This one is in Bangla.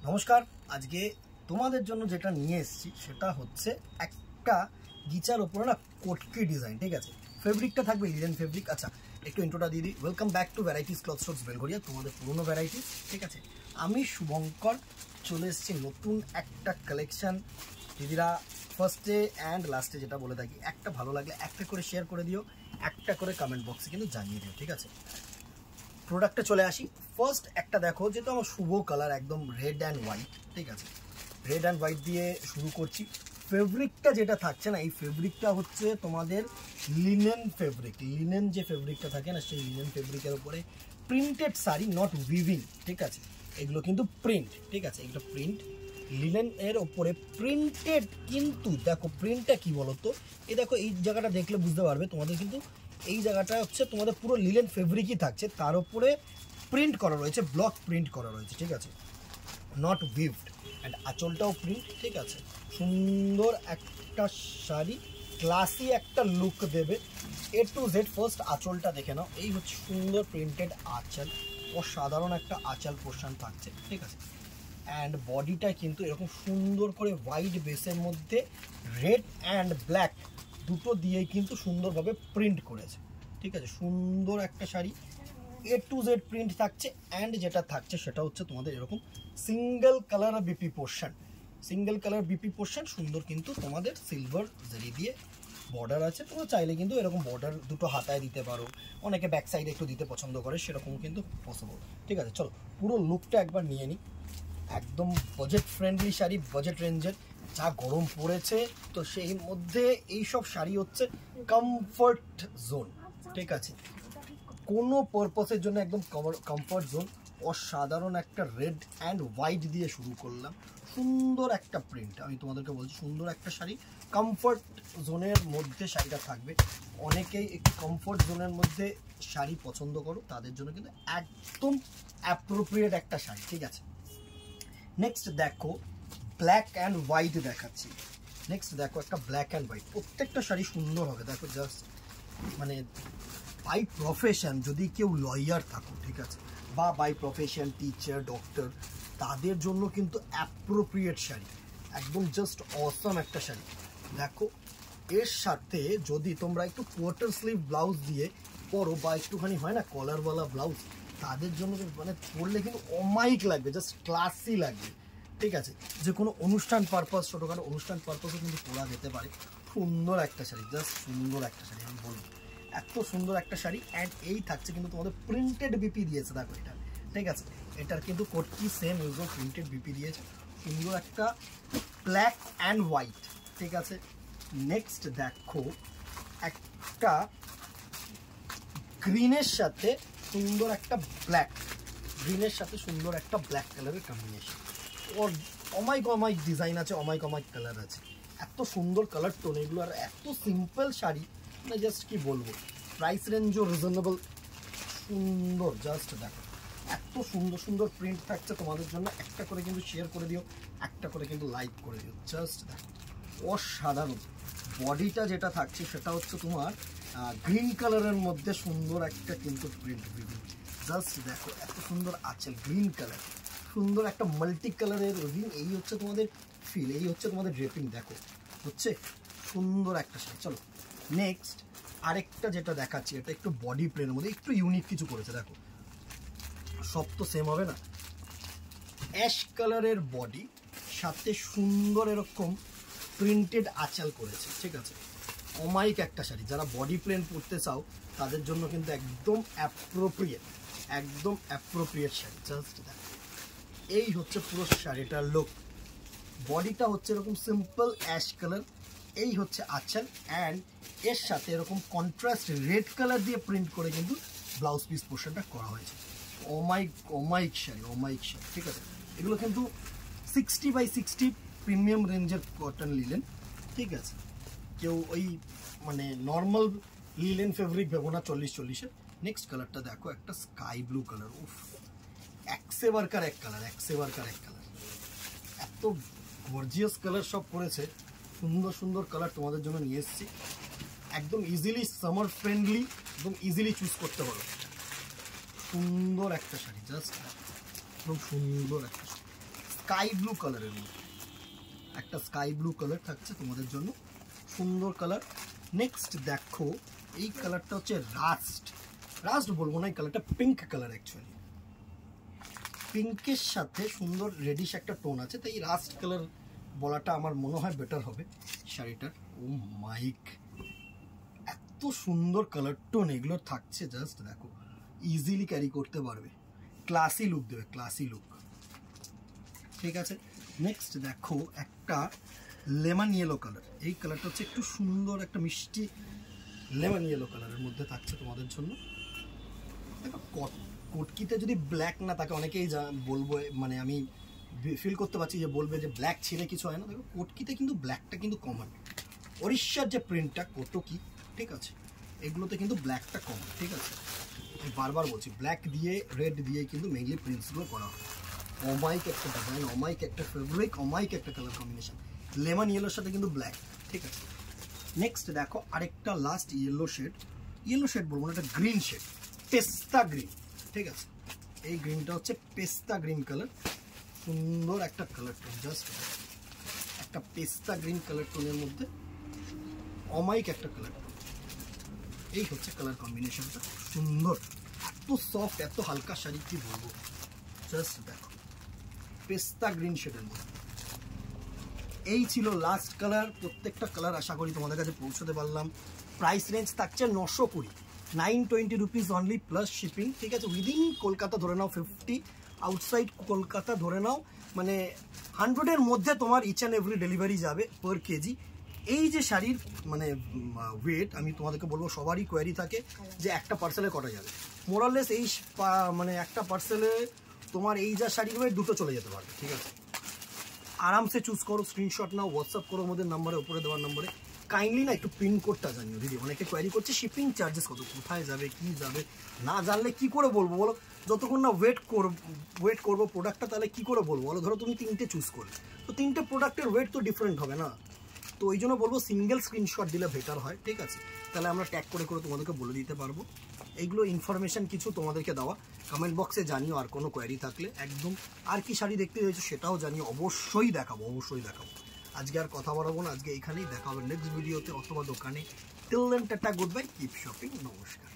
নমস্কার। আজকে তোমাদের জন্য যেটা নিয়ে এসেছি সেটা হচ্ছে একটা গিচার ওপরে না কটকি ডিজাইন, ঠিক আছে। ফেব্রিকটা থাকবে লিনেন ফেব্রিক। আচ্ছা, একটু ইন্ট্রোটা দিয়ে দিই। Welcome back to varieties cloth stores Belgharia, তোমাদের পুরনো ভ্যারাইটিস, ঠিক আছে। আমি শুভঙ্কর চলে এসেছি নতুন একটা কালেকশন। দিদিরা ফার্স্টে অ্যান্ড লাস্টে যেটা বলে থাকি, একটা ভালো লাগলে একটা করে শেয়ার করে দিও, একটা করে কমেন্ট বক্সে কিন্তু জানিয়ে দিও, ঠিক আছে। প্রোডাক্টে চলে আসি। ফার্স্ট একটা দেখো, যেহেতু আমার শুভ কালার একদম রেড অ্যান্ড হোয়াইট, ঠিক আছে। রেড অ্যান্ড হোয়াইট দিয়ে শুরু করছি। ফেব্রিকটা যেটা থাকছে না, এই ফেব্রিকটা হচ্ছে তোমাদের লিনেন ফেব্রিক। লিনেন যে ফেব্রিকটা থাকে না, সেই লিনেন ফেব্রিকের উপরে প্রিন্টেড শাড়ি, নট উইভিং, ঠিক আছে। এগুলো কিন্তু প্রিন্ট, ঠিক আছে। এগুলো প্রিন্ট, লিনেন এর ওপরে প্রিন্টেড। কিন্তু দেখো প্রিন্টটা কি বলতো, এই দেখো এই জায়গাটা দেখলে বুঝতে পারবে তোমাদের, কিন্তু এই জায়গাটা হচ্ছে তোমাদের পুরো লিনেন ফেব্রিকই থাকছে, তার উপরে প্রিন্ট করা রয়েছে, ব্লক প্রিন্ট করা রয়েছে, ঠিক আছে, নট উইভড। অ্যান্ড আঁচলটাও প্রিন্ট, ঠিক আছে। সুন্দর একটা শাড়ি, ক্লাসি একটা লুক দেবে এ টু জেড। ফার্স্ট আঁচলটা দেখে নাও, এই হচ্ছে সুন্দর প্রিন্টেড আঁচল, অসাধারণ একটা আঁচল পোর্শন থাকছে, ঠিক আছে। অ্যান্ড বডিটা কিন্তু এরকম সুন্দর করে হোয়াইট বেসের মধ্যে রেড অ্যান্ড ব্ল্যাক দুটো দিয়েই কিন্তু সুন্দরভাবে প্রিন্ট করেছে, ঠিক আছে। সুন্দর একটা শাড়ি, এ টু জেড প্রিন্ট থাকছে। অ্যান্ড যেটা থাকছে সেটা হচ্ছে তোমাদের এরকম single colour BP portion, single colour BP portion সুন্দর, কিন্তু তোমাদের সিলভার জারি দিয়ে বর্ডার আছে। তোমরা চাইলে কিন্তু এরকম বর্ডার দুটো হাতায় দিতে পারো, অনেকে ব্যাক সাইডে একটু দিতে পছন্দ করে, সেরকম কিন্তু পসিবল, ঠিক আছে। চলো পুরো লুকটা একবার নিয়ে নিই। একদম বাজেট ফ্রেন্ডলি শাড়ি, বাজেট রেঞ্জের। যা গরম পড়েছে, তো সেই মধ্যে এইসব শাড়ি হচ্ছে কমফর্ট জোন, ঠিক আছে। কোনো পারপাসের জন্য একদম কমফর্ট জোন। অসাধারণ একটা রেড অ্যান্ড হোয়াইট দিয়ে শুরু করলাম, সুন্দর একটা প্রিন্ট। আমি তোমাদেরকে বলছি সুন্দর একটা শাড়ি, কমফর্ট জোনের মধ্যে শাড়িটা থাকবে। অনেকেই একটু কমফর্ট জোনের মধ্যে শাড়ি পছন্দ করো, তাদের জন্য কিন্তু একদম অ্যাপ্রোপ্রিয়েট একটা শাড়ি, ঠিক আছে। নেক্সট দেখো ব্ল্যাক অ্যান্ড হোয়াইট দেখাচ্ছি। নেক্সট দেখো একটা ব্ল্যাক অ্যান্ড হোয়াইট, প্রত্যেকটা শাড়ি সুন্দর হবে। দেখো জাস্ট মানে বাই প্রফেশন যদি কেউ লয়ার থাকো, ঠিক আছে, বা বাই প্রফেশন টিচার ডক্টর, তাদের জন্য কিন্তু অ্যাপ্রোপ্রিয়েট শাড়ি, একদম জাস্ট অসম একটা শাড়ি। দেখো এর সাথে যদি তোমরা একটু কোয়ার্টার স্লিভ ব্লাউজ দিয়ে পরো, বা একটুখানি হয় না কলারওয়ালা ব্লাউজ, তাদের জন্য মানে পরলে কিন্তু অমাইক লাগবে, জাস্ট ক্লাসি লাগবে, ঠিক আছে। যে কোনো অনুষ্ঠান পারপাস, ছোটোখাটো অনুষ্ঠান পারপাসও কিন্তু পরা যেতে পারে। সুন্দর একটা শাড়ি, জাস্ট সুন্দর একটা শাড়ি, আমি বলবো এত সুন্দর একটা শাড়ি। অ্যান্ড এই থাকছে কিন্তু তোমাদের প্রিন্টেড বিপি দিয়েছে, দেখো এটা, ঠিক আছে। এটার কিন্তু কোটকি সেম ইউজো প্রিন্টেড বিপি দিয়েছে, সুন্দর একটা ব্ল্যাক অ্যান্ড হোয়াইট, ঠিক আছে। নেক্সট দেখো একটা গ্রিনের সাথে সুন্দর একটা ব্ল্যাক, গ্রিনের সাথে সুন্দর একটা ব্ল্যাক কালারের কম্বিনেশন। ওর অমাইক ডিজাইন আছে, অমাইক কালার আছে, এত সুন্দর কালার টোন এগুলো। আর এত সিম্পল শাড়ি, মানে জাস্ট কি বলবো, প্রাইস রেঞ্জও রিজনেবল, সুন্দর। জাস্ট দেখো এত সুন্দর সুন্দর প্রিন্ট থাকছে তোমাদের জন্য। একটা করে কিন্তু শেয়ার করে দিও, একটা করে কিন্তু লাইক করে দিও। জাস্ট দেখো অসাধারণ। বডিটা যেটা থাকছে সেটা হচ্ছে তোমার গ্রিন কালারের মধ্যে সুন্দর একটা কিন্তু প্রিন্ট উইভিং। জাস্ট দেখো এত সুন্দর আছে, গ্রিন কালার, সুন্দর একটা মাল্টি কালারের উইভিং। এই হচ্ছে তোমাদের ফিল, এই হচ্ছে তোমাদের ড্রেপিং। দেখো হচ্ছে সুন্দর একটা শাড়ি। চলো নেক্সট আরেকটা যেটা দেখাচ্ছি, এটা একটু বডি প্লেনের মধ্যে একটু ইউনিক কিছু করেছে। দেখো সব তো সেম হবে না, অ্যাশ কালারের বডি সাথে সুন্দর এরকম প্রিন্টেড আঁচল করেছে, ঠিক আছে। অমাইক একটা শাড়ি, যারা বডি প্লেন পরতে চাও তাদের জন্য কিন্তু একদম অ্যাপ্রোপ্রিয়েট, একদম অ্যাপ্রোপ্রিয়েট শাড়ি। জাস্ট দেখো এই হচ্ছে পুরো শাড়িটার লুক। বডিটা হচ্ছে এরকম সিম্পল অ্যাশ কালার, এই হচ্ছে আঁচল। অ্যান্ড এর সাথে এরকম কন্ট্রাস্ট রেড কালার দিয়ে প্রিন্ট করে কিন্তু ব্লাউজ পিস পোর্শনটা করা হয়েছে। অমাইক শাড়ি, ঠিক আছে। এগুলো কিন্তু 60x60 প্রিমিয়াম রেঞ্জের কটন লিলেন, ঠিক আছে। কেউ ওই মানে নর্মাল লিলেন ফেব্রিক ভেবো না 40-40-এর। নেক্সট কালারটা দেখো একটা স্কাই ব্লু কালার, উফ একসেবারকার এক কালার, এত গর্জিয়াস কালার সব করেছে, সুন্দর সুন্দর কালার তোমাদের জন্য নিয়ে এসেছি। একদম ইজিলি সামার ফ্রেন্ডলি, একদম ইজিলি চুজ করতে পারো। সুন্দর একটা শাড়ি, জাস্ট একদম সুন্দর একটা শাড়ি। স্কাই ব্লু কালারের মধ্যে, একটা স্কাই ব্লু কালার থাকছে তোমাদের জন্য, সুন্দর কালার। নেক্সট দেখো এই কালারটা হচ্ছে রাস্ট বলবো না, এই কালারটা পিঙ্ক কালার। অ্যাকচুয়ালি পিঙ্কের সাথে সুন্দর রেডিশ একটা টোন আছে, তাই রাস্ট কালার বলাটা আমার মনে হয় বেটার হবে শাড়িটার। ও মাইক, এত সুন্দর কালার টোন এগুলো থাকছে, জাস্ট দেখো, ইজিলি ক্যারি করতে পারবে, ক্লাসি লুক দেবে, ক্লাসি লুক। ঠিক আছে, নেক্সট দেখো একটা লেমন ইয়েলো কালার। এই কালারটা হচ্ছে একটু সুন্দর একটা মিষ্টি লেমন ইয়েলো কালারের মধ্যে থাকছে তোমাদের জন্য। দেখো কোটকিতে যদি ব্ল্যাক না থাকে, অনেকেই বলবো, মানে আমি ফিল করতে পারছি যে বলবে যে ব্ল্যাক ছেড়ে কিছু হয় না। দেখো কোটকিতে কিন্তু ব্ল্যাকটা কিন্তু কমন, ওড়িশার যে প্রিন্টটা কোটকি, ঠিক আছে, এগুলোতে কিন্তু ব্ল্যাকটা কমন। ঠিক আছে, আমি বারবার বলছি, ব্ল্যাক দিয়ে রেড দিয়ে কিন্তু মেইনলি প্রিন্টসগুলো করা হয়। অমাইক একটা ডিজাইন, অমাইক একটা ফেব্রিক, অমাইক একটা কালার কম্বিনেশন, লেমন ইয়েলোর সাথে কিন্তু ব্ল্যাক। ঠিক আছে, নেক্সট দেখো আরেকটা লাস্ট ইয়েলো শেড বলবো না, একটা গ্রিন শেড, পেস্তা গ্রিন। ঠিক আছে, এই গ্রিনটা হচ্ছে পেস্তা গ্রিন কালার, সুন্দর একটা কালার টোন, জাস্ট একটা পেস্তা গ্রিন কালার টোনের মধ্যে অমাইক একটা কালার টোন। এই হচ্ছে কালার কম্বিনেশনটা, সুন্দর, এত সফট, এত হালকা শাড়ি, কি বলবো, জাস্ট দেখো, পেস্তা গ্রিন শেডের মধ্যে। এই ছিল লাস্ট কালার। প্রত্যেকটা কালার আশা করি তোমাদের কাছে পৌঁছতে পারলাম। প্রাইস রেঞ্জ থাকছে 920, 920 রুপিস অনলি প্লাস শিপিং। ঠিক আছে, উইদিন কলকাতা ধরে নাও 50, আউটসাইড কলকাতা ধরে নাও মানে 100-এর মধ্যে তোমার ইচ অ্যান্ড এভরি ডেলিভারি যাবে পার কেজি। এই যে শাড়ির মানে ওয়েট, আমি তোমাদেরকে বলবো সবারই কোয়ারি থাকে যে একটা পার্সেলে কটা যাবে। মোরাললেস এই মানে একটা পার্সেলে তোমার এই যা শাড়ির ওয়েট দুটো চলে যেতে পারবে। ঠিক আছে, আরামসে চুজ করো, স্ক্রিনশট নাও, হোয়াটসঅ্যাপ করো আমাদের নাম্বারে, উপরে দেওয়ার নাম্বারে। কাইন্ডলি না একটু পিনকোডটা জানিও দিদি, অনেকে কোয়ারি করছে শিপিং চার্জেস কত, কোথায় যাবে, কি যাবে, না জানলে কি করে বলবো বলো, যতক্ষণ না ওয়েট করবো প্রোডাক্টটা, তাহলে কি করে বলবো বলো। ধরো তুমি 3টে চুজ করলে, তো 3টে প্রোডাক্টের ওয়েট তো ডিফারেন্ট হবে না, তো ওই জন্য বলবো সিঙ্গেল স্ক্রিনশট দিলে বেটার হয়। ঠিক আছে, তাহলে আমরা ট্যাগ করে তোমাদেরকে বলে দিতে পারবো। এইগুলো ইনফরমেশন কিছু তোমাদেরকে দেওয়া, কমেন্ট বক্সে জানিও। আর কোনো কোয়ারি থাকলে একদম, আর কি শাড়ি দেখতে চাইছো সেটাও জানিও, অবশ্যই দেখাবো। আজকে আর কথা বাড়াবো না, আজকে এখানেই দেখা হবে নেক্সট ভিডিওতে অথবা দোকানে। Till then tata, good bye, keep shopping, নমস্কার।